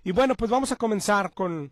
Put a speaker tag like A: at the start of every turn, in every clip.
A: Y bueno, pues vamos a comenzar con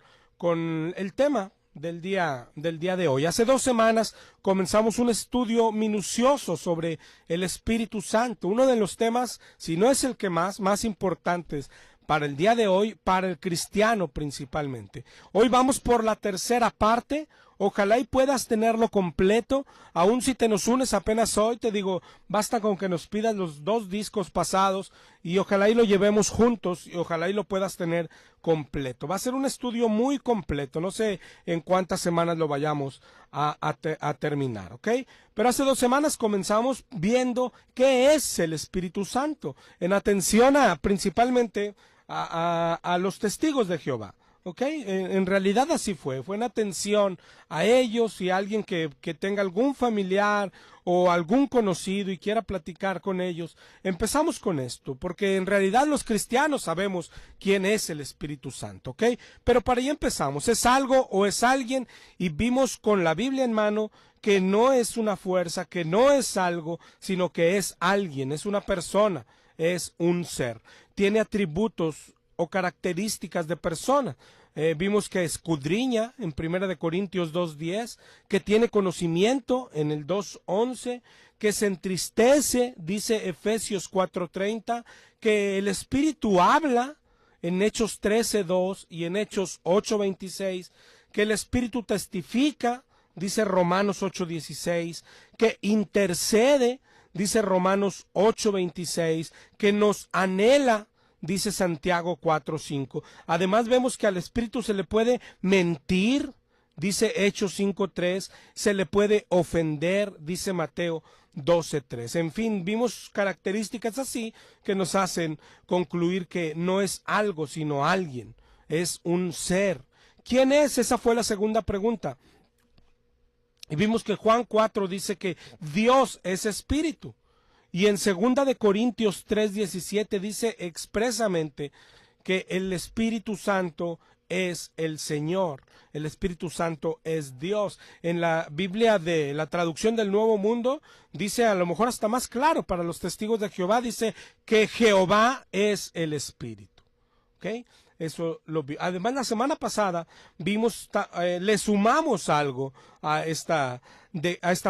A: el tema del día de hoy. Hace 2 semanas comenzamos un estudio minucioso sobre el Espíritu Santo, uno de los temas, si no es el que más importantes para el día de hoy, para el cristiano principalmente. Hoy vamos por la tercera parte. Ojalá y puedas tenerlo completo, aun si te nos unes apenas hoy, te digo, basta con que nos pidas los 2 discos pasados y ojalá y lo llevemos juntos y ojalá y lo puedas tener completo. Va a ser un estudio muy completo, no sé en cuántas semanas lo vayamos a terminar, ¿ok? Pero hace 2 semanas comenzamos viendo qué es el Espíritu Santo, en atención principalmente a los testigos de Jehová. ¿Ok? En realidad así fue en atención a ellos y a alguien que tenga algún familiar o algún conocido y quiera platicar con ellos. Empezamos con esto, porque en realidad los cristianos sabemos quién es el Espíritu Santo, ¿ok? Pero para ahí empezamos, ¿es algo o es alguien? Y vimos con la Biblia en mano que no es una fuerza, que no es algo, sino que es alguien, es una persona, es un ser. Tiene atributos o características de persona. Vimos que escudriña en 1 Corintios 2:10, que tiene conocimiento en el 2:11, que se entristece, dice Efesios 4:30, que el Espíritu habla en Hechos 13:2 y en Hechos 8:26, que el Espíritu testifica, dice Romanos 8:16, que intercede, dice Romanos 8:26, que nos anhela, dice Santiago 4:5. Además vemos que al Espíritu se le puede mentir, dice Hechos 5:3, se le puede ofender, dice Mateo 12:3. En fin, vimos características así que nos hacen concluir que no es algo, sino alguien, es un ser. ¿Quién es? Esa fue la segunda pregunta. Y vimos que Juan 4 dice que Dios es Espíritu. Y en 2 Corintios 3:17 dice expresamente que el Espíritu Santo es el Señor, el Espíritu Santo es Dios. En la Biblia de la traducción del Nuevo Mundo dice, a lo mejor hasta más claro para los testigos de Jehová, dice que Jehová es el Espíritu. ¿Ok? Eso lo vi. Además, la semana pasada vimos, le sumamos algo a esta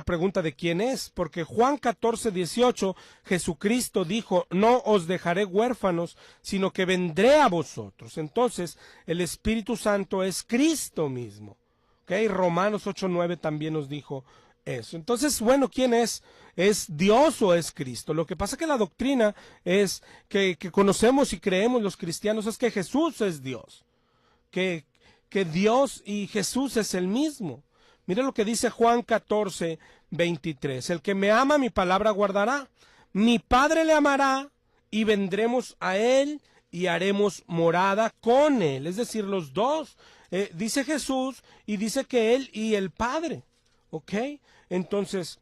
A: pregunta de quién es, porque Juan 14:18, Jesucristo dijo, no os dejaré huérfanos, sino que vendré a vosotros. Entonces, el Espíritu Santo es Cristo mismo. ¿Okay? Romanos 8:9 también nos dijo eso. Entonces, bueno, ¿quién es? ¿Es Dios o es Cristo? Lo que pasa que la doctrina es que conocemos y creemos los cristianos es que Jesús es Dios, que Dios y Jesús es el mismo. Mira lo que dice Juan 14:23, el que me ama mi palabra guardará, mi Padre le amará y vendremos a él y haremos morada con él. Es decir, los dos, dice Jesús y dice que él y el Padre. ¿Ok? Entonces,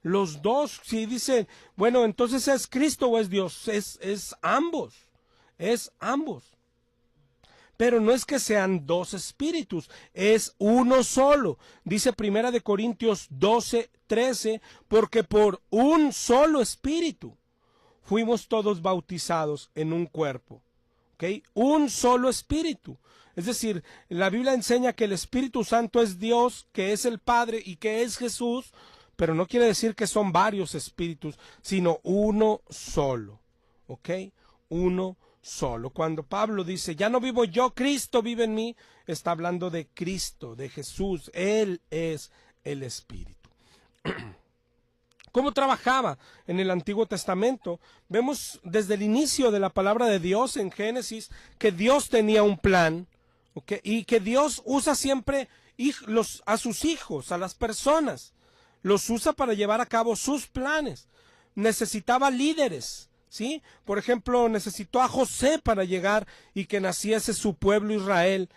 A: los dos, si dicen, bueno, entonces ¿es Cristo o es Dios? Es ambos, es ambos. Pero no es que sean 2 espíritus, es uno solo. Dice 1 Corintios 12:13, porque por un solo espíritu fuimos todos bautizados en un cuerpo. ¿Ok? Un solo espíritu. Es decir, la Biblia enseña que el Espíritu Santo es Dios, que es el Padre y que es Jesús, pero no quiere decir que son varios espíritus, sino uno solo. ¿Ok? Uno solo. Cuando Pablo dice, ya no vivo yo, Cristo vive en mí, está hablando de Cristo, de Jesús. Él es el Espíritu. ¿Cómo trabajaba en el Antiguo Testamento? Vemos desde el inicio de la palabra de Dios en Génesis que Dios tenía un plan, ¿okay? Y que Dios usa siempre a sus hijos, a las personas. Los usa para llevar a cabo sus planes. Necesitaba líderes, ¿sí? Por ejemplo, necesitó a José para llegar y que naciese su pueblo Israel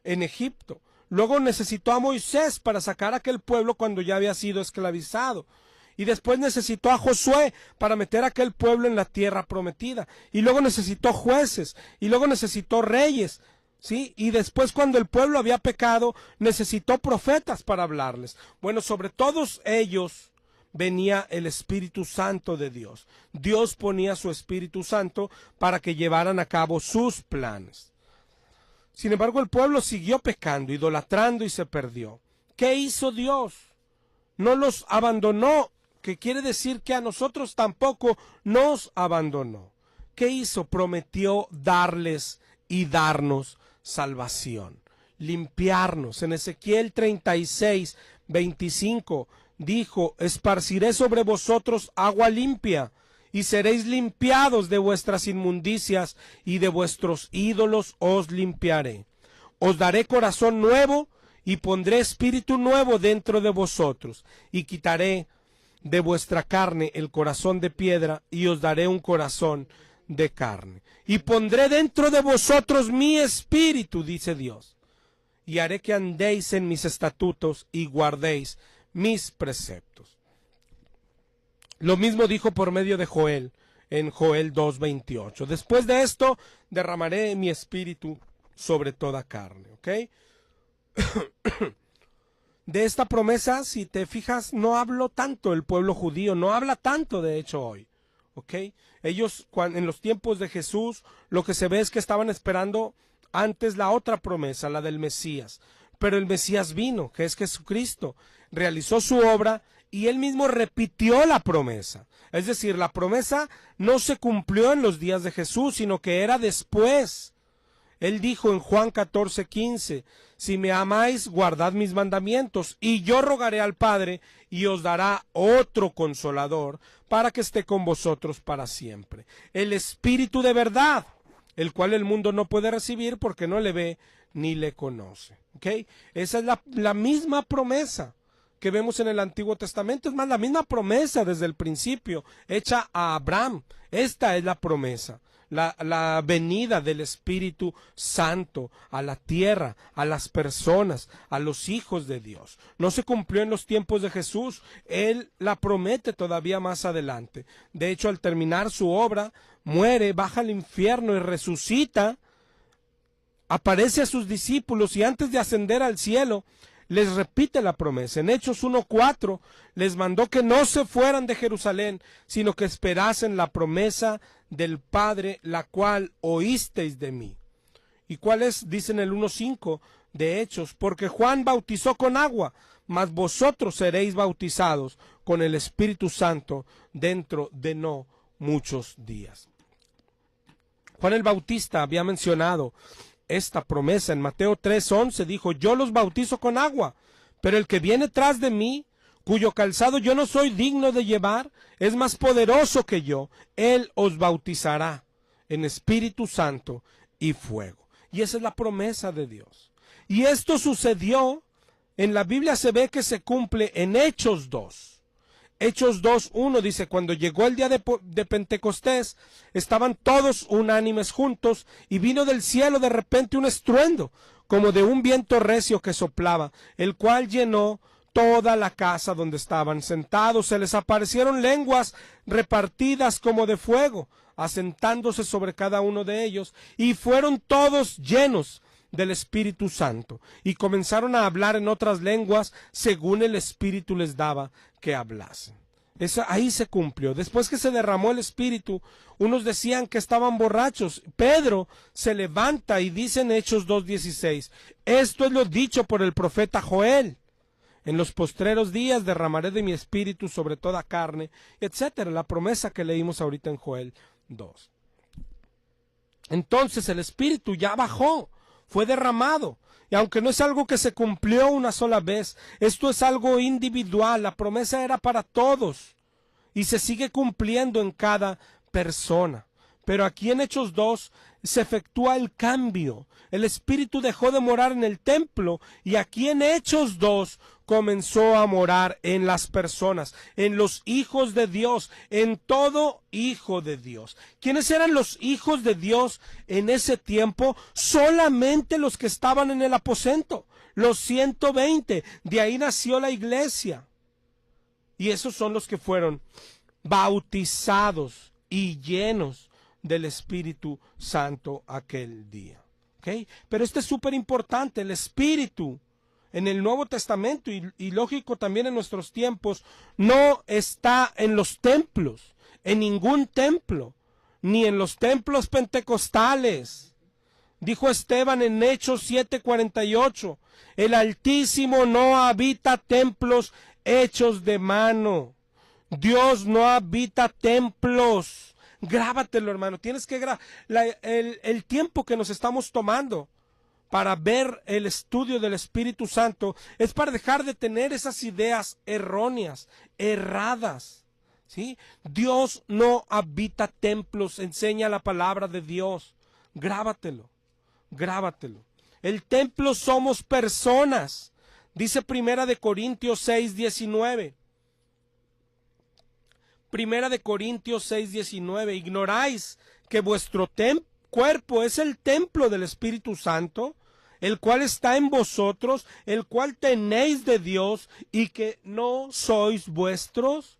A: en Egipto. Luego necesitó a Moisés para sacar a aquel pueblo cuando ya había sido esclavizado. Y después necesitó a Josué para meter a aquel pueblo en la tierra prometida. Y luego necesitó jueces. Y luego necesitó reyes. ¿Sí? Y después, cuando el pueblo había pecado, necesitó profetas para hablarles. Bueno, sobre todos ellos venía el Espíritu Santo de Dios. Dios ponía su Espíritu Santo para que llevaran a cabo sus planes. Sin embargo, el pueblo siguió pecando, idolatrando y se perdió. ¿Qué hizo Dios? No los abandonó, que quiere decir que a nosotros tampoco nos abandonó. ¿Qué hizo? Prometió darles y darnos salvación, limpiarnos. En Ezequiel 36, 25 dijo: esparciré sobre vosotros agua limpia, y seréis limpiados de vuestras inmundicias, y de vuestros ídolos os limpiaré. Os daré corazón nuevo, y pondré espíritu nuevo dentro de vosotros, y quitaré de vuestra carne el corazón de piedra, y os daré un corazón de carne. Y pondré dentro de vosotros mi espíritu, dice Dios, y haré que andéis en mis estatutos y guardéis mis preceptos. Lo mismo dijo por medio de Joel, en Joel 2:28. Después de esto, derramaré mi espíritu sobre toda carne. ¿Ok? De esta promesa, si te fijas, no habló tanto el pueblo judío, no habla tanto de hecho hoy. ¿Ok? Ellos, en los tiempos de Jesús, lo que se ve es que estaban esperando antes la otra promesa, la del Mesías. Pero el Mesías vino, que es Jesucristo, realizó su obra y él mismo repitió la promesa. Es decir, la promesa no se cumplió en los días de Jesús, sino que era después. Él dijo en Juan 14:15, si me amáis, guardad mis mandamientos, y yo rogaré al Padre, y os dará otro consolador, para que esté con vosotros para siempre. El Espíritu de verdad, el cual el mundo no puede recibir porque no le ve ni le conoce. ¿Okay? Esa es la misma promesa que vemos en el Antiguo Testamento, es más, la misma promesa desde el principio, hecha a Abraham. Esta es la promesa. La venida del Espíritu Santo a la tierra, a las personas, a los hijos de Dios. No se cumplió en los tiempos de Jesús, Él la promete todavía más adelante. De hecho, al terminar su obra, muere, baja al infierno y resucita, aparece a sus discípulos y antes de ascender al cielo, les repite la promesa. En Hechos 1:4 les mandó que no se fueran de Jerusalén, sino que esperasen la promesa del Padre, la cual oísteis de mí. ¿Y cuál es? Dice en el 1:5 de Hechos, porque Juan bautizó con agua, mas vosotros seréis bautizados con el Espíritu Santo dentro de no muchos días. Juan el Bautista había mencionado esta promesa en Mateo 3:11, dijo: yo los bautizo con agua, pero el que viene tras de mí, cuyo calzado yo no soy digno de llevar, es más poderoso que yo. Él os bautizará en Espíritu Santo y fuego. Y esa es la promesa de Dios. Y esto sucedió, en la Biblia se ve que se cumple en Hechos 2. Hechos 2:1 dice: cuando llegó el día de Pentecostés, estaban todos unánimes juntos, y vino del cielo de repente un estruendo, como de un viento recio que soplaba, el cual llenó toda la casa donde estaban sentados. Se les aparecieron lenguas repartidas como de fuego, asentándose sobre cada uno de ellos, y fueron todos llenos del Espíritu Santo, y comenzaron a hablar en otras lenguas según el Espíritu les daba que hablasen. Ahí se cumplió. Después que se derramó el Espíritu, unos decían que estaban borrachos. Pedro se levanta y dice en Hechos 2:16, esto es lo dicho por el profeta Joel: en los postreros días derramaré de mi espíritu sobre toda carne, etcétera. La promesa que leímos ahorita en Joel 2. Entonces el Espíritu ya bajó, fue derramado. Y aunque no es algo que se cumplió una sola vez, esto es algo individual. La promesa era para todos y se sigue cumpliendo en cada persona. Pero aquí en Hechos 2 se efectúa el cambio. El Espíritu dejó de morar en el templo y aquí en Hechos 2 comenzó a morar en las personas, en los hijos de Dios, en todo hijo de Dios. ¿Quiénes eran los hijos de Dios en ese tiempo? Solamente los que estaban en el aposento, los 120. De ahí nació la iglesia. Y esos son los que fueron bautizados y llenos del Espíritu Santo aquel día. ¿Okay? Pero esto es súper importante. El Espíritu en el Nuevo Testamento y lógico también en nuestros tiempos no está en los templos, en ningún templo, ni en los templos pentecostales, Dijo Esteban en Hechos 7:48, el Altísimo no habita templos hechos de mano. Dios no habita templos. Grábatelo, hermano. Tienes que el tiempo que nos estamos tomando para ver el estudio del Espíritu Santo es para dejar de tener esas ideas erróneas, erradas. ¿Sí? Dios no habita templos, enseña la palabra de Dios. Grábatelo. Grábatelo. El templo somos personas. Dice Primera de Corintios 6:19. Primera de Corintios 6:19. ¿Ignoráis que vuestro cuerpo es el templo del Espíritu Santo, el cual está en vosotros, el cual tenéis de Dios, y que no sois vuestros?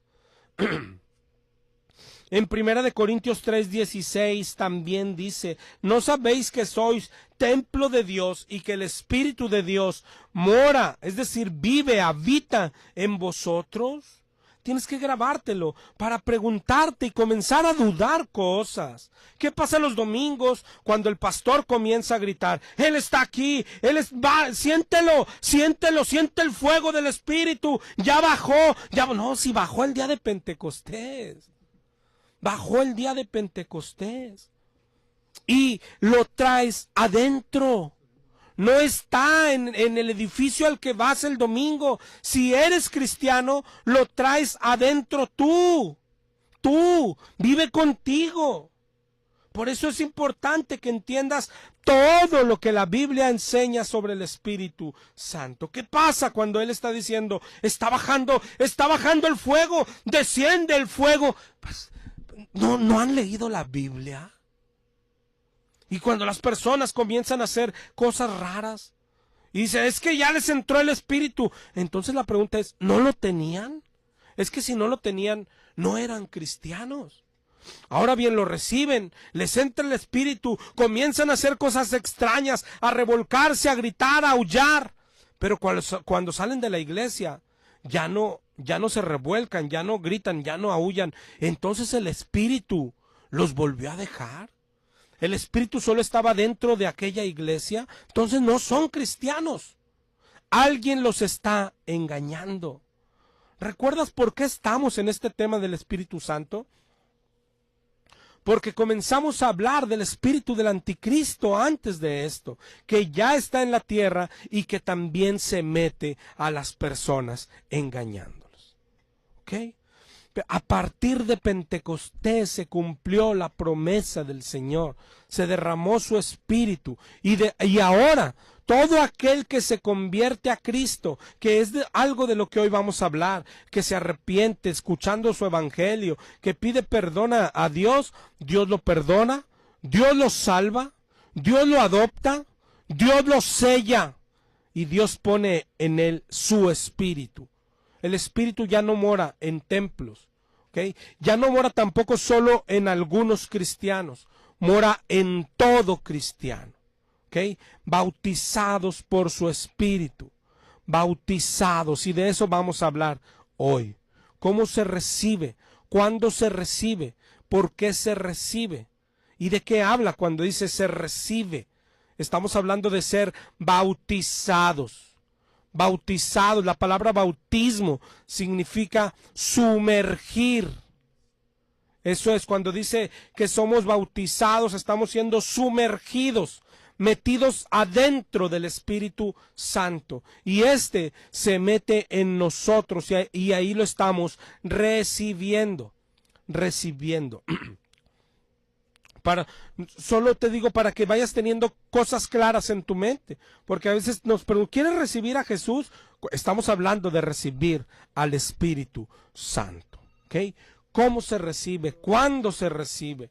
A: En Primera de Corintios 3:16 también dice, ¿no sabéis que sois templo de Dios y que el Espíritu de Dios mora, es decir, vive, habita en vosotros? Tienes que grabártelo para preguntarte y comenzar a dudar cosas. ¿Qué pasa los domingos cuando el pastor comienza a gritar? Él está aquí, siéntelo, siéntelo, siente el fuego del Espíritu, ya bajó, no, si bajó el día de Pentecostés. Bajó el día de Pentecostés y lo traes adentro. No está en el edificio al que vas el domingo. Si eres cristiano, lo traes adentro tú. Tú, vive contigo. Por eso es importante que entiendas todo lo que la Biblia enseña sobre el Espíritu Santo. ¿Qué pasa cuando Él está diciendo, está bajando el fuego, desciende el fuego? Pues, ¿no han leído la Biblia? Y cuando las personas comienzan a hacer cosas raras y dicen, es que ya les entró el Espíritu, entonces la pregunta es, ¿no lo tenían? Es que si no lo tenían, no eran cristianos. Ahora bien, lo reciben, les entra el Espíritu, comienzan a hacer cosas extrañas, a revolcarse, a gritar, a aullar, pero cuando salen de la iglesia, ya no se revuelcan, ya no gritan, ya no aullan. Entonces el Espíritu los volvió a dejar. El Espíritu solo estaba dentro de aquella iglesia. Entonces no son cristianos. Alguien los está engañando. ¿Recuerdas por qué estamos en este tema del Espíritu Santo? Porque comenzamos a hablar del espíritu del anticristo antes de esto, que ya está en la tierra y que también se mete a las personas engañándolos. ¿Ok? A partir de Pentecostés se cumplió la promesa del Señor, se derramó su espíritu y ahora todo aquel que se convierte a Cristo, que es algo de lo que hoy vamos a hablar, que se arrepiente escuchando su evangelio, que pide perdón a Dios, Dios lo perdona, Dios lo salva, Dios lo adopta, Dios lo sella y Dios pone en él su espíritu. El Espíritu ya no mora en templos, ¿okay? Ya no mora tampoco solo en algunos cristianos, mora en todo cristiano, ¿okay? Bautizados por su Espíritu, bautizados, y de eso vamos a hablar hoy. ¿Cómo se recibe? ¿Cuándo se recibe? ¿Por qué se recibe? ¿Y de qué habla cuando dice se recibe? Estamos hablando de ser bautizados. Bautizados, la palabra bautismo significa sumergir. Eso es, cuando dice que somos bautizados, estamos siendo sumergidos, metidos adentro del Espíritu Santo. Y este se mete en nosotros y ahí lo estamos recibiendo. Solo te digo para que vayas teniendo cosas claras en tu mente, porque a veces nos preguntan, ¿quieres recibir a Jesús? Estamos hablando de recibir al Espíritu Santo, ¿ok? ¿Cómo se recibe? ¿Cuándo se recibe?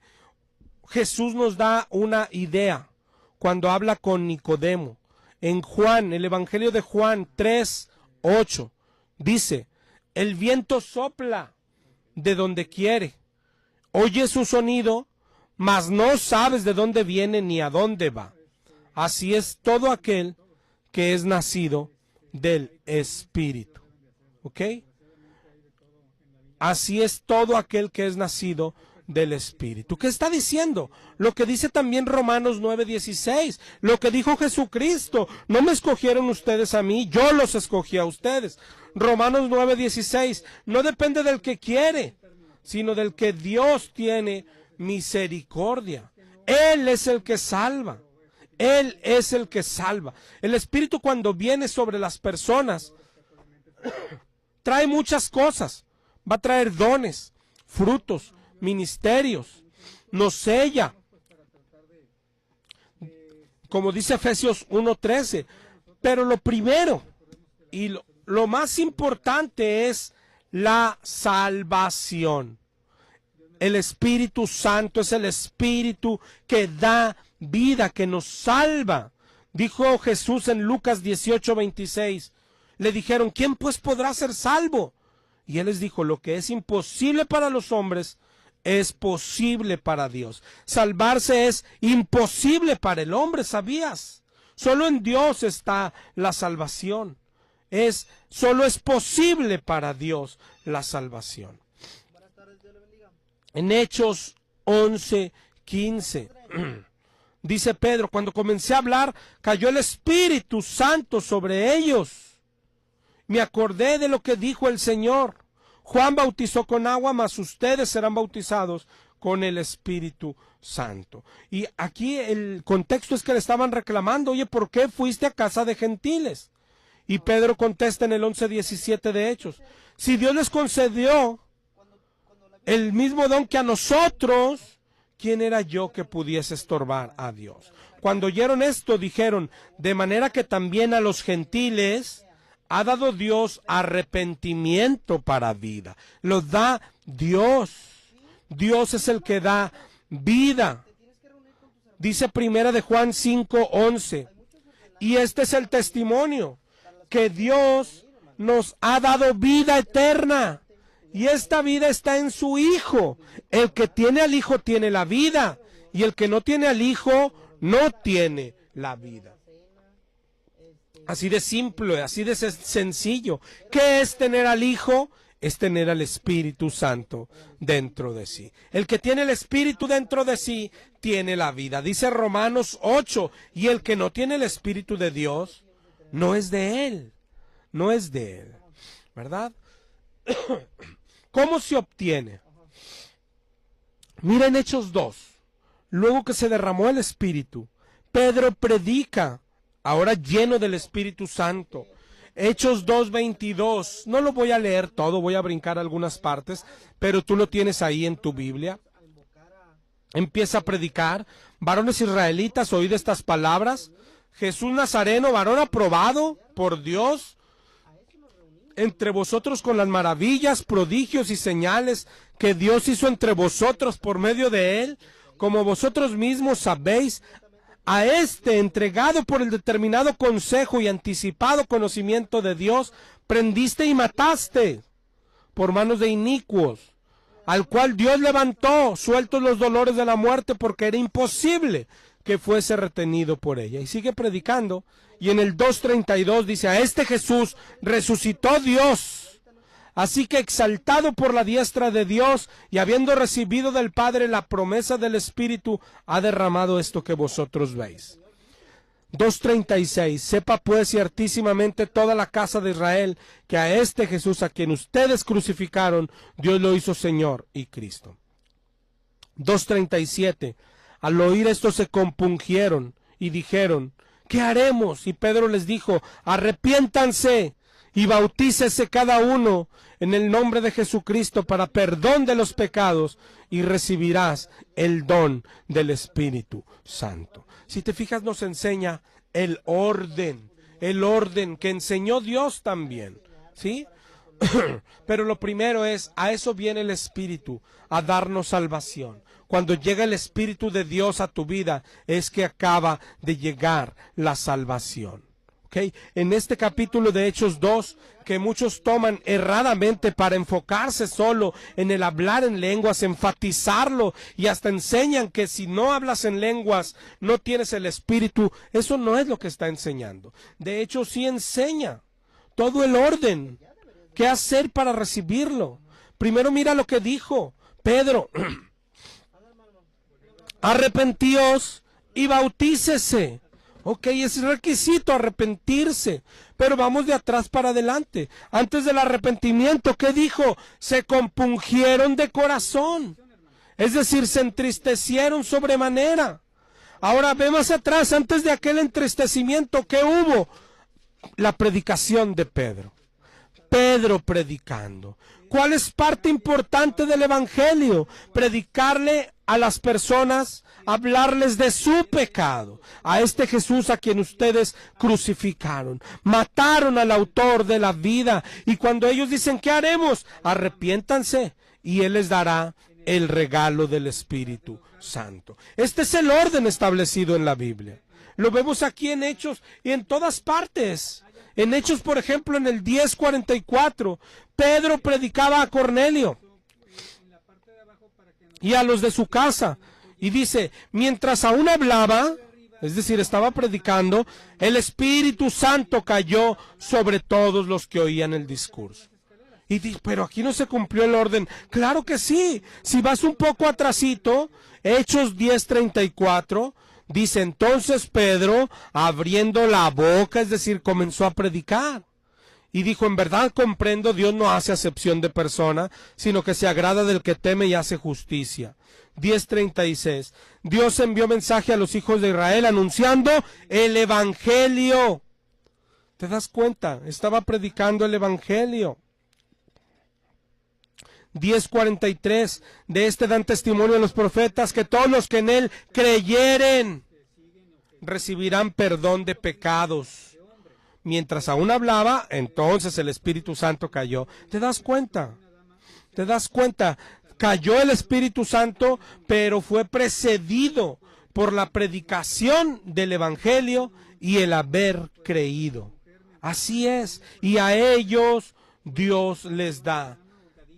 A: Jesús nos da una idea cuando habla con Nicodemo. En Juan, el Evangelio de Juan 3:8, dice, el viento sopla de donde quiere, oye su sonido, mas no sabes de dónde viene ni a dónde va. Así es todo aquel que es nacido del Espíritu. ¿Ok? Así es todo aquel que es nacido del Espíritu. ¿Qué está diciendo? Lo que dice también Romanos 9:16, lo que dijo Jesucristo: no me escogieron ustedes a mí, yo los escogí a ustedes. Romanos 9:16, no depende del que quiere, sino del que Dios tiene misericordia. Él es el que salva. Él es el que salva. El Espíritu, cuando viene sobre las personas, trae muchas cosas. Va a traer dones, frutos, ministerios. Nos sella. Como dice Efesios 1:13. Pero lo primero y lo más importante es la salvación. El Espíritu Santo es el Espíritu que da vida, que nos salva. Dijo Jesús en Lucas 18:26. Le dijeron: ¿quién pues podrá ser salvo? Y él les dijo: lo que es imposible para los hombres es posible para Dios. Salvarse es imposible para el hombre, ¿sabías? Solo en Dios está la salvación. Solo es posible para Dios la salvación. En Hechos 11:15 dice Pedro: cuando comencé a hablar, cayó el Espíritu Santo sobre ellos. Me acordé de lo que dijo el Señor: Juan bautizó con agua, mas ustedes serán bautizados con el Espíritu Santo. Y aquí el contexto es que le estaban reclamando: oye, ¿por qué fuiste a casa de gentiles? Y Pedro contesta en el 11:17 de Hechos: si Dios les concedió el mismo don que a nosotros, ¿quién era yo que pudiese estorbar a Dios? Cuando oyeron esto, dijeron: de manera que también a los gentiles ha dado Dios arrepentimiento para vida. Lo da Dios. Dios es el que da vida. Dice primera de Juan 5:11. Y este es el testimonio, que Dios nos ha dado vida eterna. Y esta vida está en su Hijo. El que tiene al Hijo tiene la vida. Y el que no tiene al Hijo no tiene la vida. Así de simple, así de sencillo. ¿Qué es tener al Hijo? Es tener al Espíritu Santo dentro de sí. El que tiene el Espíritu dentro de sí tiene la vida. Dice Romanos 8, y el que no tiene el Espíritu de Dios no es de Él. No es de Él. ¿Verdad? ¿Cómo se obtiene? Mira en Hechos 2. Luego que se derramó el Espíritu, Pedro predica, ahora lleno del Espíritu Santo. Hechos 2:22. No lo voy a leer todo, voy a brincar algunas partes, pero tú lo tienes ahí en tu Biblia. Empieza a predicar: varones israelitas, oíd estas palabras. Jesús Nazareno, varón aprobado por Dios entre vosotros con las maravillas, prodigios y señales que Dios hizo entre vosotros por medio de él, como vosotros mismos sabéis. A este, entregado por el determinado consejo y anticipado conocimiento de Dios, prendiste y mataste por manos de inicuos, al cual Dios levantó, sueltos los dolores de la muerte, porque era imposible que fuese retenido por ella. Y sigue predicando, y en el 2:32 dice: a este Jesús resucitó Dios. Así que, exaltado por la diestra de Dios y habiendo recibido del Padre la promesa del Espíritu, ha derramado esto que vosotros veis. 2:36. Sepa pues ciertísimamente toda la casa de Israel que a este Jesús, a quien ustedes crucificaron, Dios lo hizo Señor y Cristo. 2:37. Al oír esto se compungieron y dijeron: ¿qué haremos? Y Pedro les dijo: arrepiéntanse y bautícese cada uno en el nombre de Jesucristo para perdón de los pecados, y recibirás el don del Espíritu Santo. Si te fijas, nos enseña el orden que enseñó Dios también, ¿sí? Pero lo primero es, a eso viene el Espíritu, a darnos salvación. Cuando llega el Espíritu de Dios a tu vida, es que acaba de llegar la salvación. ¿Okay? En este capítulo de Hechos 2, que muchos toman erradamente para enfocarse solo en el hablar en lenguas, enfatizarlo, y hasta enseñan que si no hablas en lenguas, no tienes el Espíritu. Eso no es lo que está enseñando. De hecho, sí enseña todo el orden, qué hacer para recibirlo. Primero mira lo que dijo Pedro. arrepentíos y bautícese. Ok, es requisito arrepentirse, pero vamos de atrás para adelante. Antes del arrepentimiento, ¿qué dijo? Se compungieron de corazón, es decir, se entristecieron sobremanera. Ahora ve más atrás, antes de aquel entristecimiento, ¿qué hubo? La predicación de Pedro. Pedro predicando. ¿Cuál es parte importante del evangelio? Predicarle a las personas, hablarles de su pecado, a este Jesús a quien ustedes crucificaron, mataron al autor de la vida, y cuando ellos dicen, ¿qué haremos? Arrepiéntanse y Él les dará el regalo del Espíritu Santo. Este es el orden establecido en la Biblia. Lo vemos aquí en Hechos y en todas partes. En Hechos, por ejemplo, en el 10:44, Pedro predicaba a Cornelio y a los de su casa. Y dice, mientras aún hablaba, es decir, estaba predicando, el Espíritu Santo cayó sobre todos los que oían el discurso. Y dice, pero aquí no se cumplió el orden. Claro que sí. Si vas un poco atrasito, Hechos 10:34, dice, entonces Pedro, abriendo la boca, es decir, comenzó a predicar. Y dijo, en verdad comprendo, Dios no hace acepción de persona, sino que se agrada del que teme y hace justicia. 10:36, Dios envió mensaje a los hijos de Israel anunciando el evangelio. ¿Te das cuenta? Estaba predicando el evangelio. 10:43, de este dan testimonio los profetas, que todos los que en él creyeren recibirán perdón de pecados. Mientras aún hablaba, entonces el Espíritu Santo cayó. ¿Te das cuenta? ¿Te das cuenta? Cayó el Espíritu Santo, pero fue precedido por la predicación del Evangelio y el haber creído. Así es, y a ellos Dios les da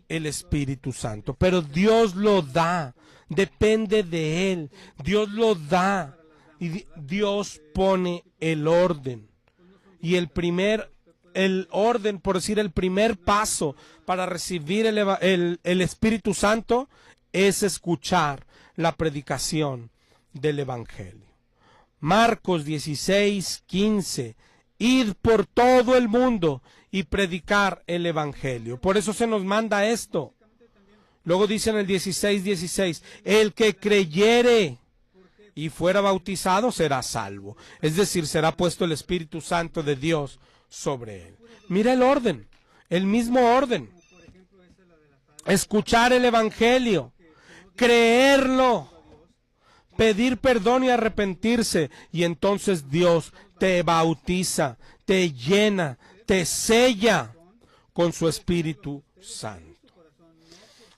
A: el Espíritu Santo, pero Dios lo da, depende de Él, Dios lo da, y Dios pone el orden. Y el orden, por decir, el primer paso para recibir el Espíritu Santo es escuchar la predicación del Evangelio. Marcos 16:15, id por todo el mundo y predicar el Evangelio. Por eso se nos manda esto. Luego dice en el 16:16, el que creyere y fuera bautizado será salvo. Es decir, será puesto el Espíritu Santo de Dios sobre él. Mira el orden, el mismo orden. Escuchar el Evangelio, creerlo, pedir perdón y arrepentirse, y entonces Dios te bautiza, te llena, te sella con su Espíritu Santo.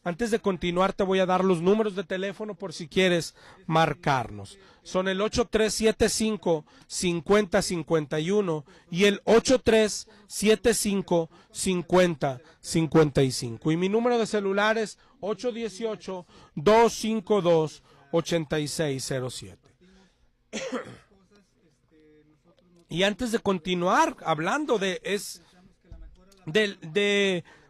A: Antes de continuar, te voy a dar los números de teléfono por si quieres marcarnos. Son el 8375-5051 y el 8375-5055. Y mi número de celular es 818-252-8607. Y antes de continuar hablando de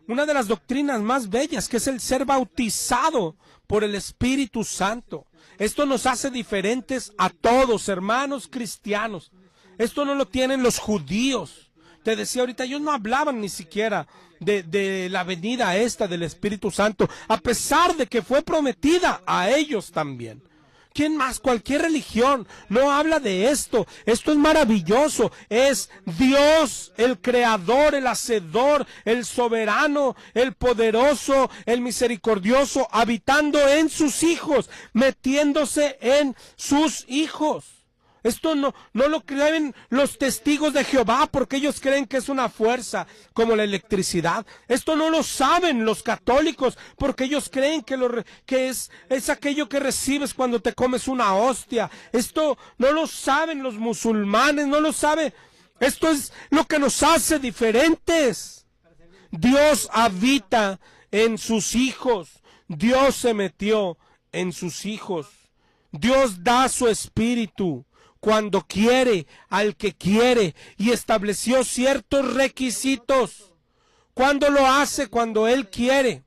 A: una de las doctrinas más bellas, que es el ser bautizado por el Espíritu Santo. Esto nos hace diferentes a todos, hermanos cristianos. Esto no lo tienen los judíos. Te decía ahorita, ellos no hablaban ni siquiera de la venida esta del Espíritu Santo, a pesar de que fue prometida a ellos también. ¿Quién más? Cualquier religión no habla de esto. Esto es maravilloso. Es Dios, el creador, el hacedor, el soberano, el poderoso, el misericordioso, habitando en sus hijos, metiéndose en sus hijos. Esto no lo creen los testigos de Jehová, porque ellos creen que es una fuerza como la electricidad. Esto no lo saben los católicos, porque ellos creen que es aquello que recibes cuando te comes una hostia. Esto no lo saben los musulmanes, no lo sabe. Esto es lo que nos hace diferentes. Dios habita en sus hijos. Dios se metió en sus hijos. Dios da su espíritu cuando quiere, al que quiere, y estableció ciertos requisitos. ¿Cuándo lo hace? Cuando Él quiere.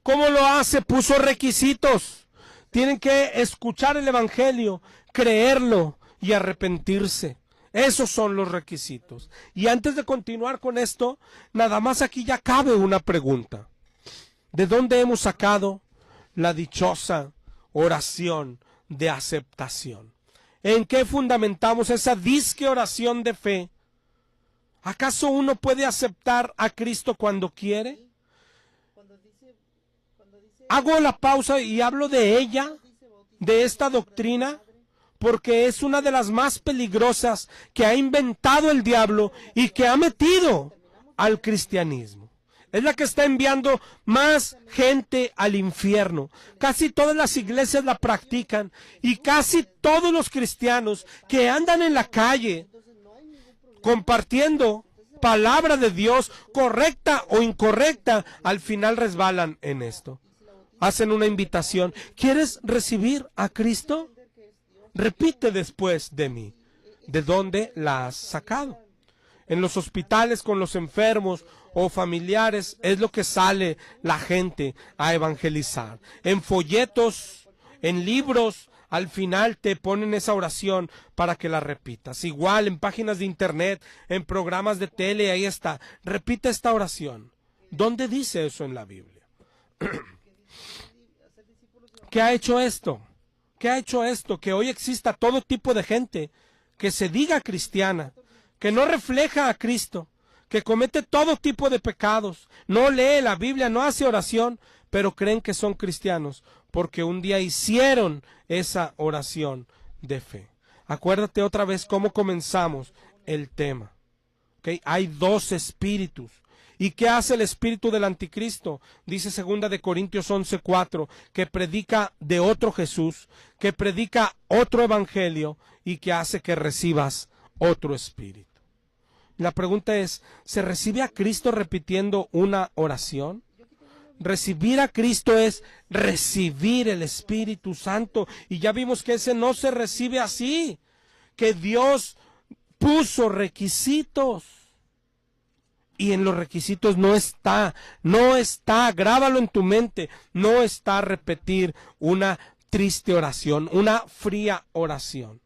A: ¿Cómo lo hace? Puso requisitos. Tienen que escuchar el evangelio, creerlo y arrepentirse. Esos son los requisitos. Y antes de continuar con esto, nada más aquí ya cabe una pregunta. ¿De dónde hemos sacado la dichosa oración de aceptación? ¿En qué fundamentamos esa disque oración de fe? ¿Acaso uno puede aceptar a Cristo cuando quiere? Hago la pausa y hablo de ella, de esta doctrina, porque es una de las más peligrosas que ha inventado el diablo y que ha metido al cristianismo. Es la que está enviando más gente al infierno. Casi todas las iglesias la practican y casi todos los cristianos que andan en la calle compartiendo palabra de Dios, correcta o incorrecta, al final resbalan en esto. Hacen una invitación. ¿Quieres recibir a Cristo? Repite después de mí. ¿De dónde la has sacado? En los hospitales con los enfermos o familiares es lo que sale la gente a evangelizar. En folletos, en libros, al final te ponen esa oración para que la repitas. Igual en páginas de internet, en programas de tele, ahí está. Repite esta oración. ¿Dónde dice eso en la Biblia? ¿Qué ha hecho esto? ¿Qué ha hecho esto? Que hoy exista todo tipo de gente que se diga cristiana, que no refleja a Cristo, que comete todo tipo de pecados, no lee la Biblia, no hace oración, pero creen que son cristianos, porque un día hicieron esa oración de fe. Acuérdate otra vez cómo comenzamos el tema. ¿Okay? Hay dos espíritus. ¿Y qué hace el espíritu del anticristo? Dice 2 de Corintios 11:4, que predica de otro Jesús, que predica otro evangelio y que hace que recibas otro espíritu. La pregunta es, ¿se recibe a Cristo repitiendo una oración? Recibir a Cristo es recibir el Espíritu Santo. Y ya vimos que ese no se recibe así, que Dios puso requisitos. Y en los requisitos no está, grábalo en tu mente, no está repetir una triste oración, una fría oración.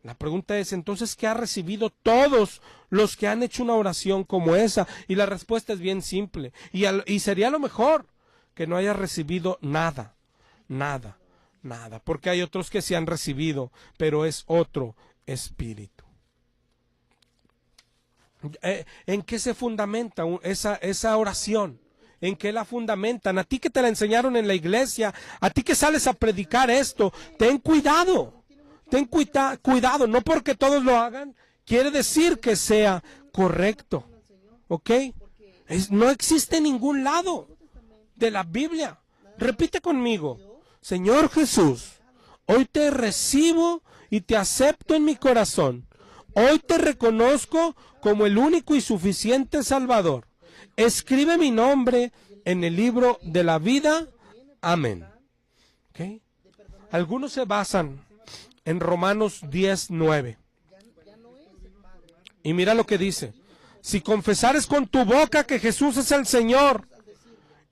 A: La pregunta es, entonces, ¿qué ha recibido todos los que han hecho una oración como esa? Y la respuesta es bien simple. Y sería lo mejor que no hayas recibido nada. Porque hay otros que sí han recibido, pero es otro espíritu. ¿En qué se fundamenta esa oración? ¿En qué la fundamentan? A ti que te la enseñaron en la iglesia, a ti que sales a predicar esto, ten cuidado. Ten cuidado, no porque todos lo hagan, quiere decir que sea correcto. ¿Ok? No existe ningún lado de la Biblia. Repite conmigo. Señor Jesús, hoy te recibo y te acepto en mi corazón. Hoy te reconozco como el único y suficiente Salvador. Escribe mi nombre en el libro de la vida. Amén. ¿Ok? Algunos se basan en Romanos 10:9. Y mira lo que dice. Si confesares con tu boca que Jesús es el Señor,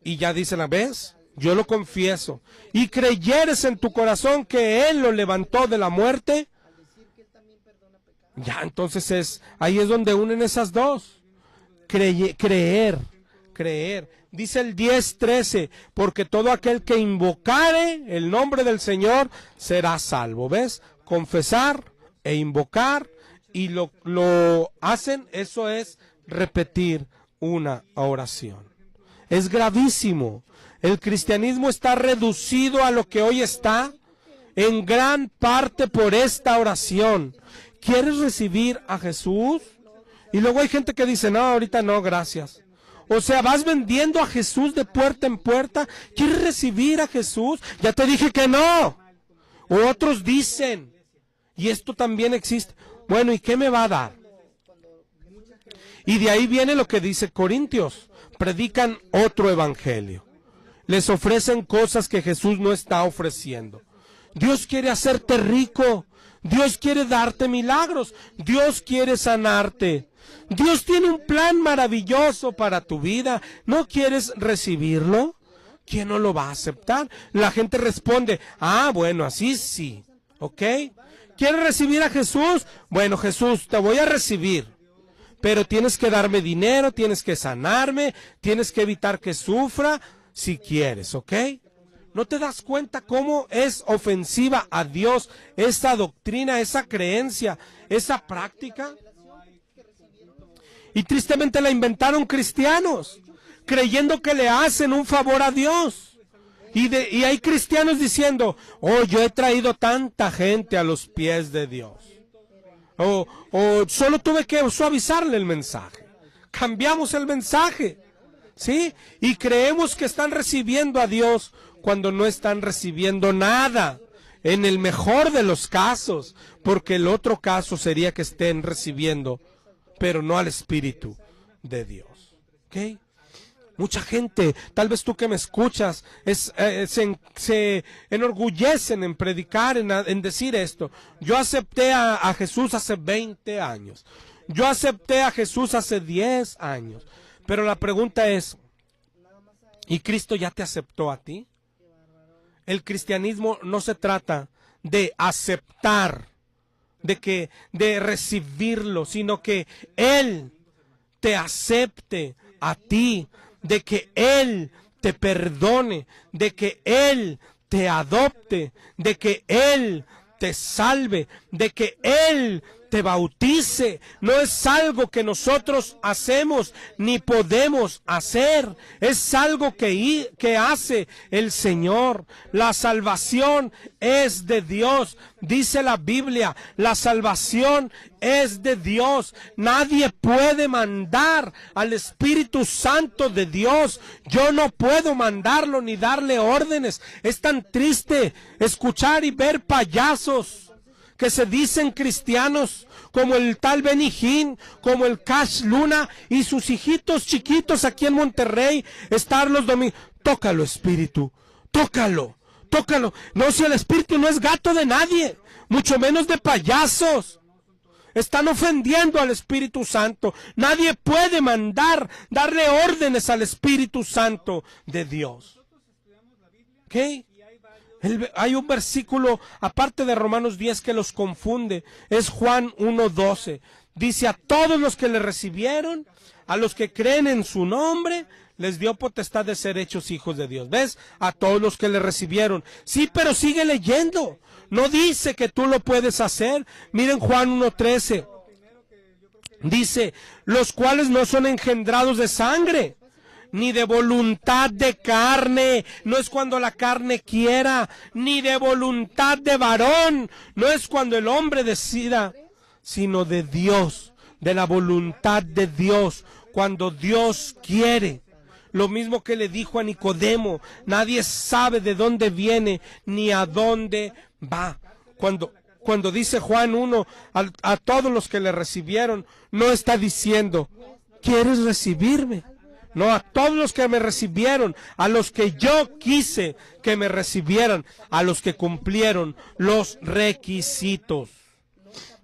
A: y ya dice la vez, yo lo confieso, y creyeres en tu corazón que Él lo levantó de la muerte, ya entonces ahí es donde unen esas dos. Creer. Dice el 10:13, porque todo aquel que invocare el nombre del Señor será salvo. ¿Ves? Confesar e invocar, y lo hacen, eso es repetir una oración. Es gravísimo. El cristianismo está reducido a lo que hoy está en gran parte por esta oración. ¿Quieres recibir a Jesús? Y luego hay gente que dice, no, ahorita no, gracias. O sea, vas vendiendo a Jesús de puerta en puerta. ¿Quieres recibir a Jesús? Ya te dije que no. O otros dicen, y esto también existe, bueno, ¿y qué me va a dar? Y de ahí viene lo que dice Corintios. Predican otro evangelio. Les ofrecen cosas que Jesús no está ofreciendo. Dios quiere hacerte rico. Dios quiere darte milagros. Dios quiere sanarte. Dios tiene un plan maravilloso para tu vida. ¿No quieres recibirlo? ¿quién no lo va a aceptar? La gente responde, ah, bueno, así sí, ¿ok? ¿Quieres recibir a Jesús? Bueno, Jesús, te voy a recibir, pero tienes que darme dinero, tienes que sanarme, tienes que evitar que sufra, si quieres, ¿ok? ¿No te das cuenta cómo es ofensiva a Dios esa doctrina, esa creencia, esa práctica? Y tristemente la inventaron cristianos, creyendo que le hacen un favor a Dios. Y hay cristianos diciendo, oh, yo he traído tanta gente a los pies de Dios. O solo tuve que suavizarle el mensaje. Cambiamos el mensaje, ¿sí? Y creemos que están recibiendo a Dios cuando no están recibiendo nada. En el mejor de los casos, porque el otro caso sería que estén recibiendo, pero no al Espíritu de Dios. ¿Ok? Mucha gente, tal vez tú que me escuchas, se enorgullecen en predicar, en decir esto. Yo acepté a Jesús hace 20 años. Yo acepté a Jesús hace 10 años. Pero la pregunta es, ¿y Cristo ya te aceptó a ti? El cristianismo no se trata de aceptar, de recibirlo, sino que Él te acepte a ti, de que Él te perdone, de que Él te adopte, de que Él te salve, de que Él te bautice. No es algo que nosotros hacemos ni podemos hacer, es algo que hace el Señor. La salvación es de Dios. Dice la Biblia, la salvación es de Dios. Nadie puede mandar al Espíritu Santo de Dios. Yo no puedo mandarlo ni darle órdenes. Es tan triste escuchar y ver payasos que se dicen cristianos, como el tal Benny Hinn, como el Cash Luna y sus hijitos chiquitos aquí en Monterrey, estar los domingos. Tócalo, Espíritu, tócalo. No, si el Espíritu no es gato de nadie, mucho menos de payasos. Están ofendiendo al Espíritu Santo. Nadie puede darle órdenes al Espíritu Santo de Dios. ¿Ok? Hay un versículo, aparte de Romanos 10, que los confunde. Es Juan 1:12. Dice, a todos los que le recibieron, a los que creen en su nombre, les dio potestad de ser hechos hijos de Dios. ¿Ves? A todos los que le recibieron. Sí, pero sigue leyendo. No dice que tú lo puedes hacer. Miren Juan 1:13. Dice, los cuales no son engendrados de sangre, ni de voluntad de carne, no es cuando la carne quiera, ni de voluntad de varón, no es cuando el hombre decida, sino de Dios, de la voluntad de Dios, cuando Dios quiere. Lo mismo que le dijo a Nicodemo, nadie sabe de dónde viene ni a dónde va. Cuando dice Juan 1, a todos los que le recibieron, no está diciendo, ¿quieres recibirme? No, a todos los que me recibieron, a los que yo quise que me recibieran, a los que cumplieron los requisitos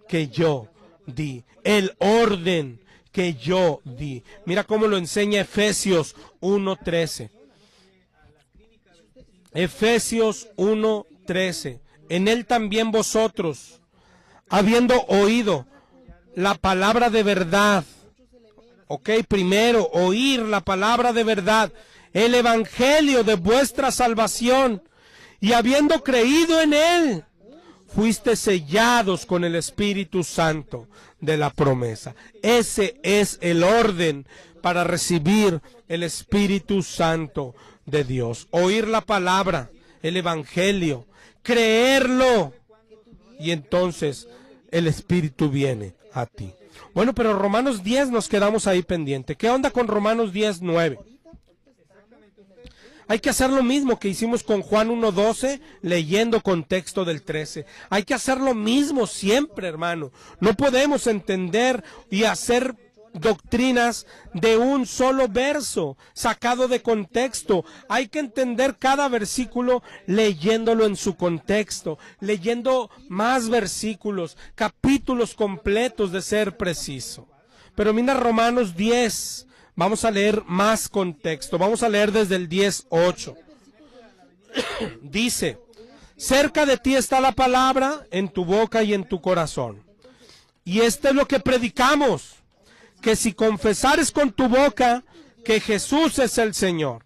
A: que yo di, el orden que yo di. Mira cómo lo enseña Efesios 1:13. Efesios 1:13. En él también vosotros, habiendo oído la palabra de verdad. Ok, primero, oír la palabra de verdad, el evangelio de vuestra salvación, y habiendo creído en él, fuiste sellados con el Espíritu Santo de la promesa. Ese es el orden para recibir el Espíritu Santo de Dios. Oír la palabra, el evangelio, creerlo, y entonces el Espíritu viene a ti. Bueno, pero Romanos 10 nos quedamos ahí pendiente. ¿Qué onda con Romanos 10:9? Hay que hacer lo mismo que hicimos con Juan 1:12, leyendo contexto del 13. Hay que hacer lo mismo siempre, hermano. No podemos entender y hacer doctrinas de un solo verso, sacado de contexto. Hay que entender cada versículo leyéndolo en su contexto, leyendo más versículos, capítulos completos de ser preciso. Pero mira Romanos 10, vamos a leer más contexto, vamos a leer desde el 10:8. Dice, cerca de ti está la palabra, en tu boca y en tu corazón. Y esto es lo que predicamos, que si confesares con tu boca que Jesús es el Señor,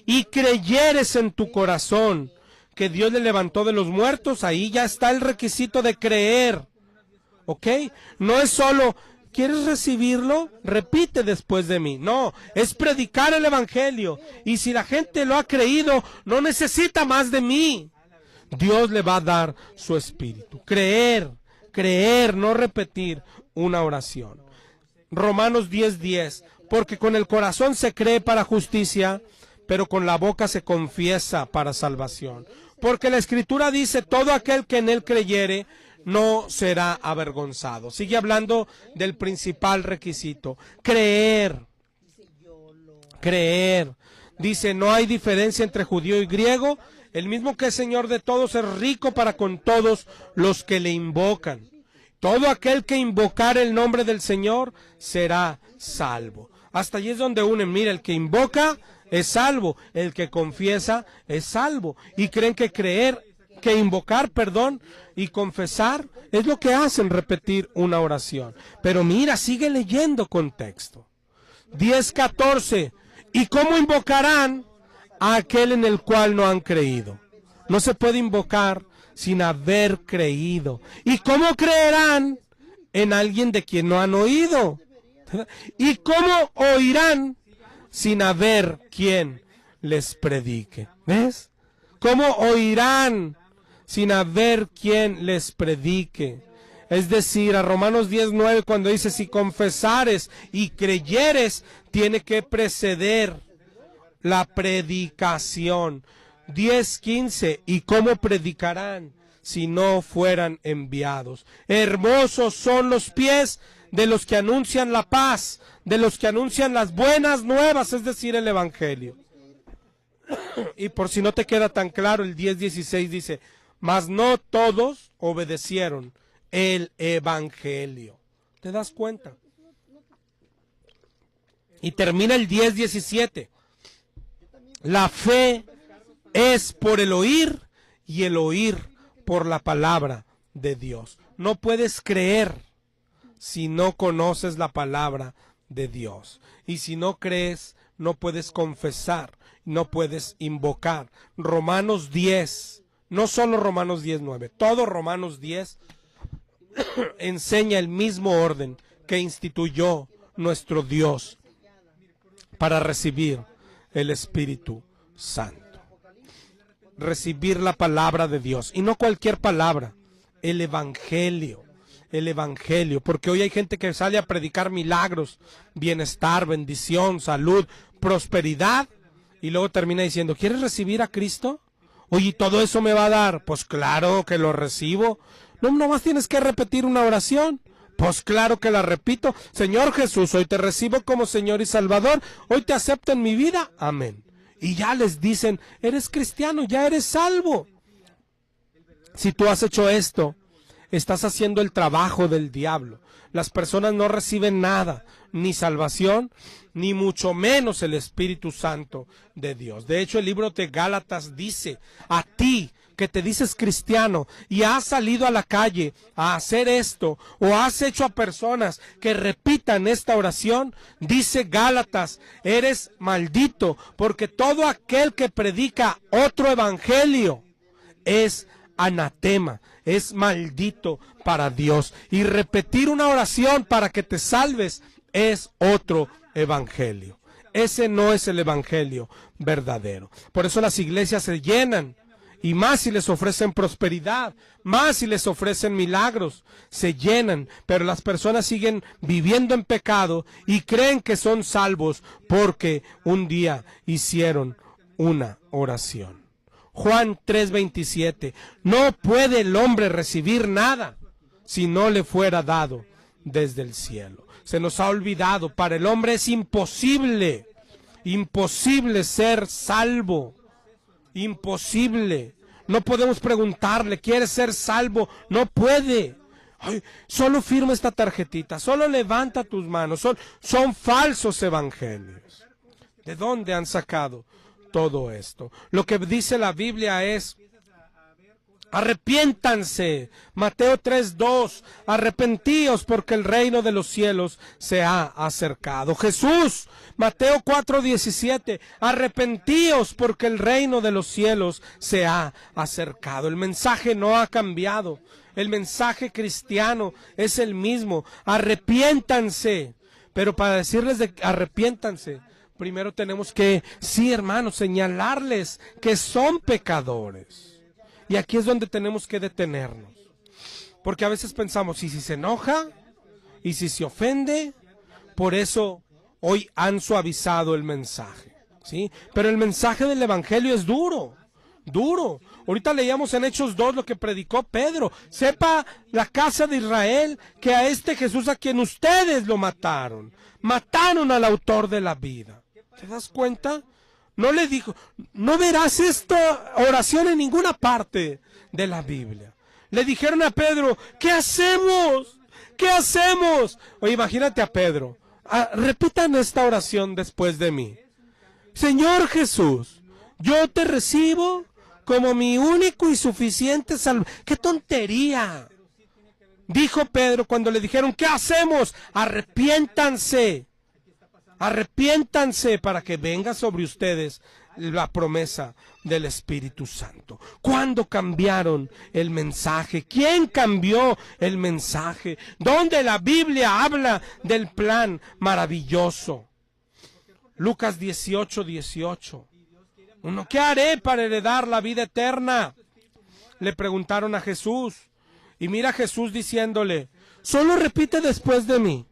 A: y creyeres en tu corazón que Dios le levantó de los muertos, ahí ya está el requisito de creer. ¿Ok? No es solo, ¿quieres recibirlo? Repite después de mí. No, es predicar el Evangelio. Y si la gente lo ha creído, no necesita más de mí. Dios le va a dar su espíritu. Creer, no repetir una oración. Romanos 10:10. Porque con el corazón se cree para justicia, pero con la boca se confiesa para salvación. Porque la Escritura dice, todo aquel que en él creyere, no será avergonzado. Sigue hablando del principal requisito, creer. Dice, no hay diferencia entre judío y griego, el mismo que es Señor de todos es rico para con todos los que le invocan. Todo aquel que invocar el nombre del Señor será salvo. Hasta allí es donde unen, mira, el que invoca es salvo, el que confiesa es salvo. Y creen que invocar y confesar es lo que hacen repetir una oración. Pero mira, sigue leyendo contexto. 10:14. ¿Y cómo invocarán a aquel en el cual no han creído? No se puede invocar sin haber creído. ¿Y cómo creerán en alguien de quien no han oído? ¿Y cómo oirán sin haber quien les predique? ¿Ves? ¿Cómo oirán sin haber quien les predique? Es decir, a Romanos 10:9, cuando dice, si confesares y creyeres, tiene que preceder la predicación. 10:15, ¿y cómo predicarán si no fueran enviados? Hermosos son los pies de los que anuncian la paz, de los que anuncian las buenas nuevas, es decir, el Evangelio. Y por si no te queda tan claro, el 10:16 dice, mas no todos obedecieron el Evangelio. ¿Te das cuenta? Y termina el 10:17. La fe es por el oír y el oír por la palabra de Dios. No puedes creer si no conoces la palabra de Dios. Y si no crees, no puedes confesar, no puedes invocar. Romanos 10, no solo Romanos 10:9, todo Romanos 10 enseña el mismo orden que instituyó nuestro Dios para recibir el Espíritu Santo. Recibir la palabra de Dios, y no cualquier palabra, el Evangelio, porque hoy hay gente que sale a predicar milagros, bienestar, bendición, salud, prosperidad, y luego termina diciendo, ¿quieres recibir a Cristo? Oye, ¿todo eso me va a dar? Pues claro que lo recibo. No, nomás tienes que repetir una oración. Pues claro que la repito. Señor Jesús, hoy te recibo como Señor y Salvador. Hoy te acepto en mi vida. Amén. Y ya les dicen, eres cristiano, ya eres salvo. Si tú has hecho esto, estás haciendo el trabajo del diablo. Las personas no reciben nada, ni salvación, ni mucho menos el Espíritu Santo de Dios. De hecho, el libro de Gálatas dice, a ti que te dices cristiano y has salido a la calle a hacer esto, o has hecho a personas que repitan esta oración, dice Gálatas, eres maldito, porque todo aquel que predica otro evangelio es anatema, es maldito para Dios. Y repetir una oración para que te salves es otro evangelio. Ese no es el evangelio verdadero. Por eso las iglesias se llenan, y más si les ofrecen prosperidad, más si les ofrecen milagros, se llenan, pero las personas siguen viviendo en pecado y creen que son salvos porque un día hicieron una oración. Juan 3:27, no puede el hombre recibir nada si no le fuera dado desde el cielo. Se nos ha olvidado, para el hombre es imposible ser salvo. Imposible. No podemos preguntarle, ¿quieres ser salvo? No puede. Ay, solo firma esta tarjetita, solo levanta tus manos. Son falsos evangelios. ¿De dónde han sacado todo esto. Lo que dice la Biblia es: arrepiéntanse. Mateo 3:2, arrepentíos porque el reino de los cielos se ha acercado. Jesús, Mateo 4:17, arrepentíos porque el reino de los cielos se ha acercado. El mensaje no ha cambiado. El mensaje cristiano es el mismo. Arrepiéntanse. Pero para decirles de arrepiéntanse, primero tenemos que, sí, hermanos, señalarles que son pecadores. Y aquí es donde tenemos que detenernos. Porque a veces pensamos, ¿y si se enoja? ¿Y si se ofende? Por eso hoy han suavizado el mensaje, ¿sí? Pero el mensaje del Evangelio es duro, duro. Ahorita leíamos en Hechos 2 lo que predicó Pedro. Sepa la casa de Israel que a este Jesús a quien ustedes lo mataron al autor de la vida. ¿Te das cuenta? No le dijo, no verás esta oración en ninguna parte de la Biblia. Le dijeron a Pedro, ¿qué hacemos? ¿Qué hacemos? Oye, imagínate a Pedro. Repitan esta oración después de mí. Señor Jesús, yo te recibo como mi único y suficiente Salvador. ¡Qué tontería! Dijo Pedro cuando le dijeron, ¿qué hacemos? Arrepiéntanse. Arrepiéntanse para que venga sobre ustedes la promesa del Espíritu Santo. ¿Cuándo cambiaron el mensaje? ¿Quién cambió el mensaje? ¿Dónde la Biblia habla del plan maravilloso? Lucas 18:18. ¿Qué haré para heredar la vida eterna? Le preguntaron a Jesús. Y mira a Jesús diciéndole, solo repite después de mí.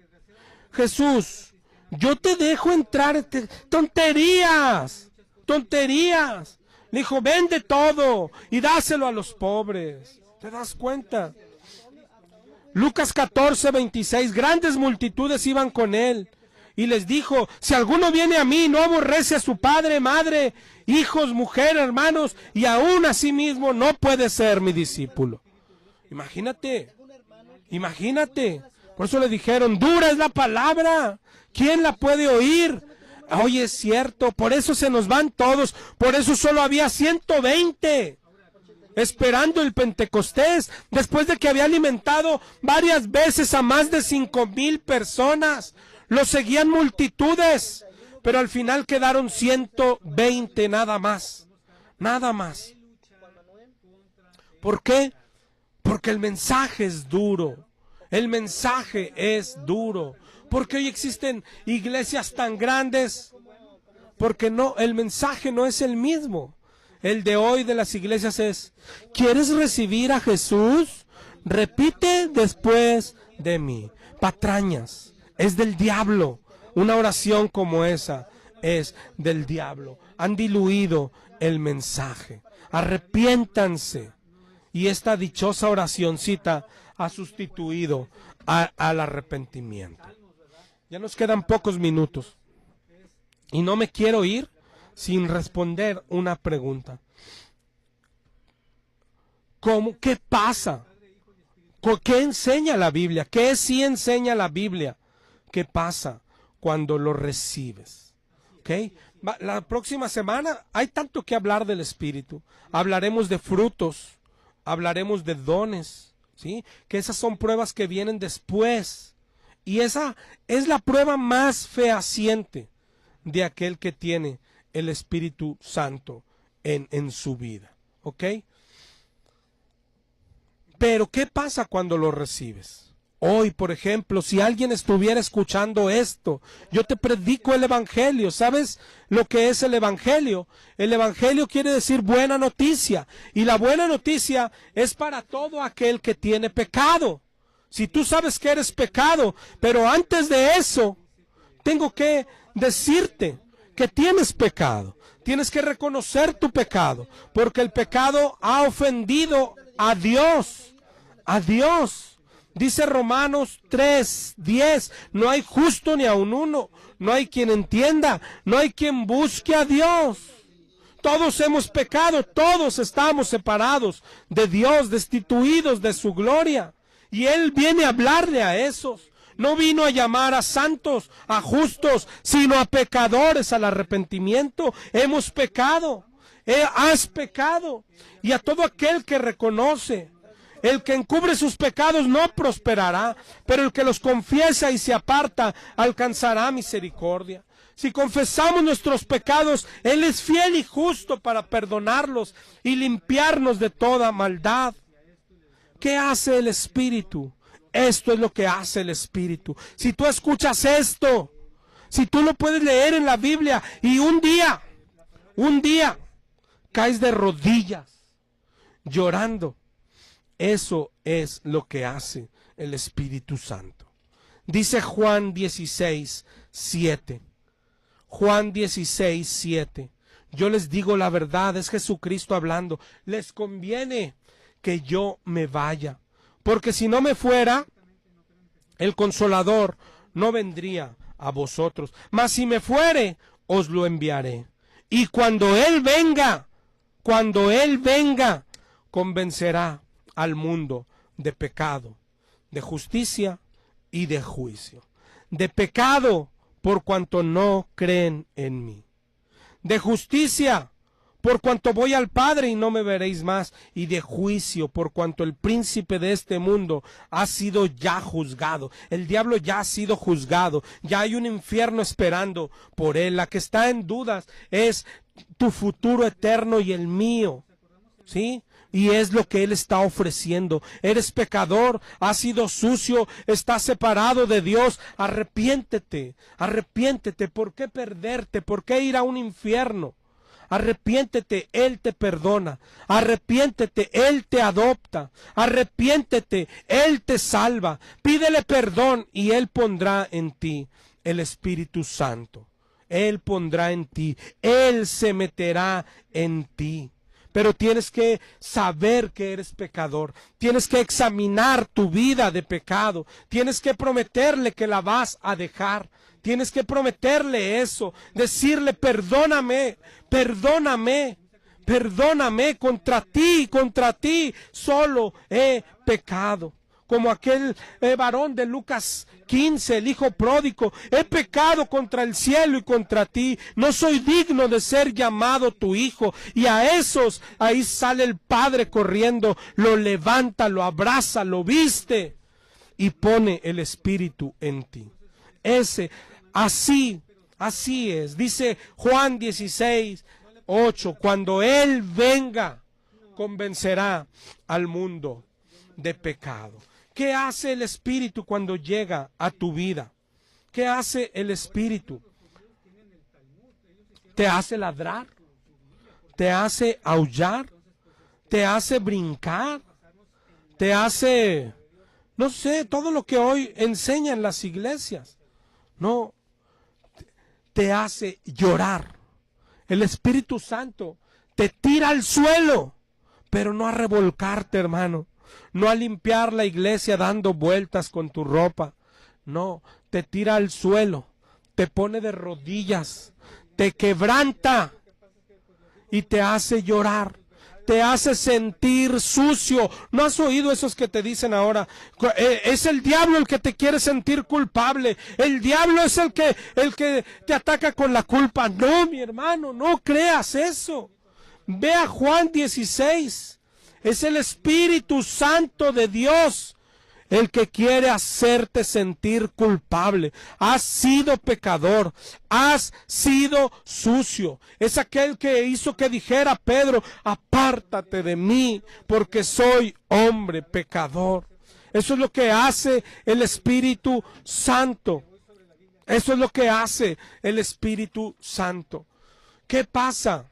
A: Jesús, yo te dejo entrar. ¡Tonterías! ¡Tonterías! Le dijo, vende todo y dáselo a los pobres. ¿Te das cuenta? Lucas 14:26, grandes multitudes iban con él. Y les dijo, si alguno viene a mí, no aborrece a su padre, madre, hijos, mujer, hermanos, y aún a sí mismo no puede ser mi discípulo. Imagínate, imagínate. Por eso le dijeron, dura es la palabra. ¿Quién la puede oír? Oye, es cierto, por eso se nos van todos. Por eso solo había 120 esperando el Pentecostés, después de que había alimentado varias veces a más de 5,000 personas. Lo seguían multitudes, pero al final quedaron 120 nada más. Nada más. ¿Por qué? Porque el mensaje es duro. El mensaje es duro. Porque hoy existen iglesias tan grandes. Porque no, el mensaje no es el mismo. El de hoy de las iglesias es, ¿quieres recibir a Jesús? Repite después de mí. Patrañas. Es del diablo. Una oración como esa es del diablo. Han diluido el mensaje. Arrepiéntanse. Y esta dichosa oracioncita ha sustituido al arrepentimiento. Ya nos quedan pocos minutos. Y no me quiero ir sin responder una pregunta. ¿Cómo? ¿Qué pasa? ¿Qué enseña la Biblia? ¿Qué sí enseña la Biblia? ¿Qué pasa cuando lo recibes? ¿Okay? La próxima semana hay tanto que hablar del Espíritu. Hablaremos de frutos, hablaremos de dones, ¿sí? Que esas son pruebas que vienen después. Y esa es la prueba más fehaciente de aquel que tiene el Espíritu Santo en su vida. ¿Ok? Pero ¿qué pasa cuando lo recibes? Hoy, por ejemplo, si alguien estuviera escuchando esto, yo te predico el Evangelio. ¿Sabes lo que es el Evangelio? El Evangelio quiere decir buena noticia. Y la buena noticia es para todo aquel que tiene pecado. Si tú sabes que eres pecado, pero antes de eso, tengo que decirte que tienes pecado. Tienes que reconocer tu pecado, porque el pecado ha ofendido a Dios. A Dios. Dice Romanos 3:10, no hay justo ni aun uno, no hay quien entienda, no hay quien busque a Dios. Todos hemos pecado, todos estamos separados de Dios, destituidos de su gloria. Y Él viene a hablarle a esos. No vino a llamar a santos, a justos, sino a pecadores al arrepentimiento. Hemos pecado, has pecado. Y a todo aquel que reconoce, el que encubre sus pecados no prosperará, pero el que los confiesa y se aparta alcanzará misericordia. Si confesamos nuestros pecados, Él es fiel y justo para perdonarlos y limpiarnos de toda maldad. ¿Qué hace el Espíritu? Esto es lo que hace el Espíritu. Si tú escuchas esto, si tú lo puedes leer en la Biblia y un día caes de rodillas llorando, eso es lo que hace el Espíritu Santo. Dice Juan 16:7. Juan 16:7. Yo les digo la verdad, es Jesucristo hablando. Les conviene que yo me vaya, porque si no me fuera, el Consolador no vendría a vosotros. Mas si me fuere, os lo enviaré. Y cuando Él venga, convencerá al mundo de pecado, de justicia y de juicio. De pecado, por cuanto no creen en mí. De justicia, por cuanto voy al Padre y no me veréis más. Y de juicio, por cuanto el príncipe de este mundo ha sido ya juzgado. El diablo ya ha sido juzgado. Ya hay un infierno esperando por él. La que está en dudas es tu futuro eterno y el mío. ¿Sí? Y es lo que Él está ofreciendo. Eres pecador, has sido sucio, estás separado de Dios. Arrepiéntete, arrepiéntete. ¿Por qué perderte? ¿Por qué ir a un infierno? Arrepiéntete, Él te perdona. Arrepiéntete, Él te adopta. Arrepiéntete, Él te salva. Pídele perdón y Él pondrá en ti el Espíritu Santo. Él pondrá en ti, Él se meterá en ti. Pero tienes que saber que eres pecador. Tienes que examinar tu vida de pecado. Tienes que prometerle que la vas a dejar. Tienes que prometerle eso. Decirle, perdóname, perdóname, perdóname, contra ti solo he pecado. Como aquel varón de Lucas 15, el hijo pródigo, he pecado contra el cielo y contra ti, no soy digno de ser llamado tu hijo. Y a esos, ahí sale el padre corriendo, lo levanta, lo abraza, lo viste y pone el Espíritu en ti. Así es, dice Juan 16:8, cuando Él venga, convencerá al mundo de pecado. ¿Qué hace el Espíritu cuando llega a tu vida? ¿Qué hace el Espíritu? ¿Te hace ladrar? ¿Te hace aullar? ¿Te hace brincar? ¿Te hace, no sé, todo lo que hoy enseñan las iglesias? No, te hace llorar. El Espíritu Santo te tira al suelo, pero no a revolcarte, hermano. No a limpiar la iglesia dando vueltas con tu ropa. No, te tira al suelo, te pone de rodillas, te quebranta y te hace llorar. Te hace sentir sucio. ¿No has oído esos que te dicen ahora? Es el diablo el que te quiere sentir culpable. El diablo es el que te ataca con la culpa. No, mi hermano, no creas eso. Ve a Juan 16. Es el Espíritu Santo de Dios el que quiere hacerte sentir culpable. Has sido pecador, has sido sucio. Es aquel que hizo que dijera Pedro, apártate de mí, porque soy hombre pecador. Eso es lo que hace el Espíritu Santo. Eso es lo que hace el Espíritu Santo. ¿Qué pasa?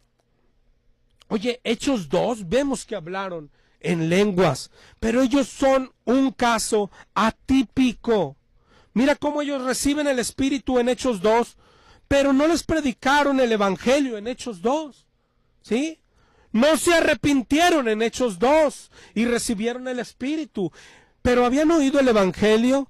A: Oye, Hechos 2, vemos que hablaron en lenguas, pero ellos son un caso atípico. Mira cómo ellos reciben el Espíritu en Hechos 2, pero no les predicaron el Evangelio en Hechos 2, ¿sí? No se arrepintieron en Hechos 2 y recibieron el Espíritu, pero habían oído el Evangelio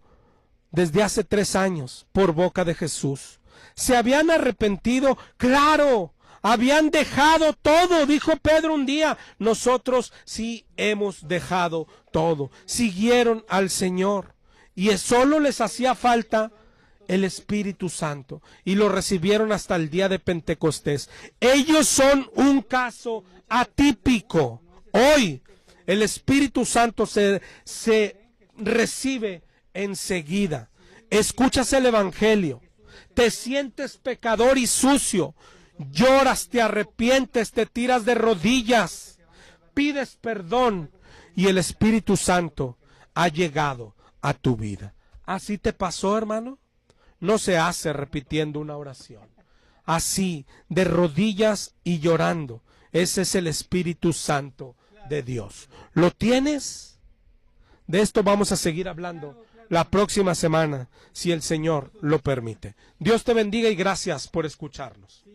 A: desde hace 3 años por boca de Jesús. Se habían arrepentido, claro. Habían dejado todo, dijo Pedro un día. Nosotros sí hemos dejado todo. Siguieron al Señor. y solo les hacía falta el Espíritu Santo, y lo recibieron hasta el día de Pentecostés. Ellos son un caso atípico. Hoy el Espíritu Santo se recibe enseguida. Escuchas el Evangelio, te sientes pecador y sucio, lloras, te arrepientes, te tiras de rodillas, pides perdón, y el Espíritu Santo ha llegado a tu vida. ¿Así te pasó, hermano? No se hace repitiendo una oración. Así, de rodillas y llorando. Ese es el Espíritu Santo de Dios. ¿Lo tienes? De esto vamos a seguir hablando la próxima semana, si el Señor lo permite. Dios te bendiga y gracias por escucharnos.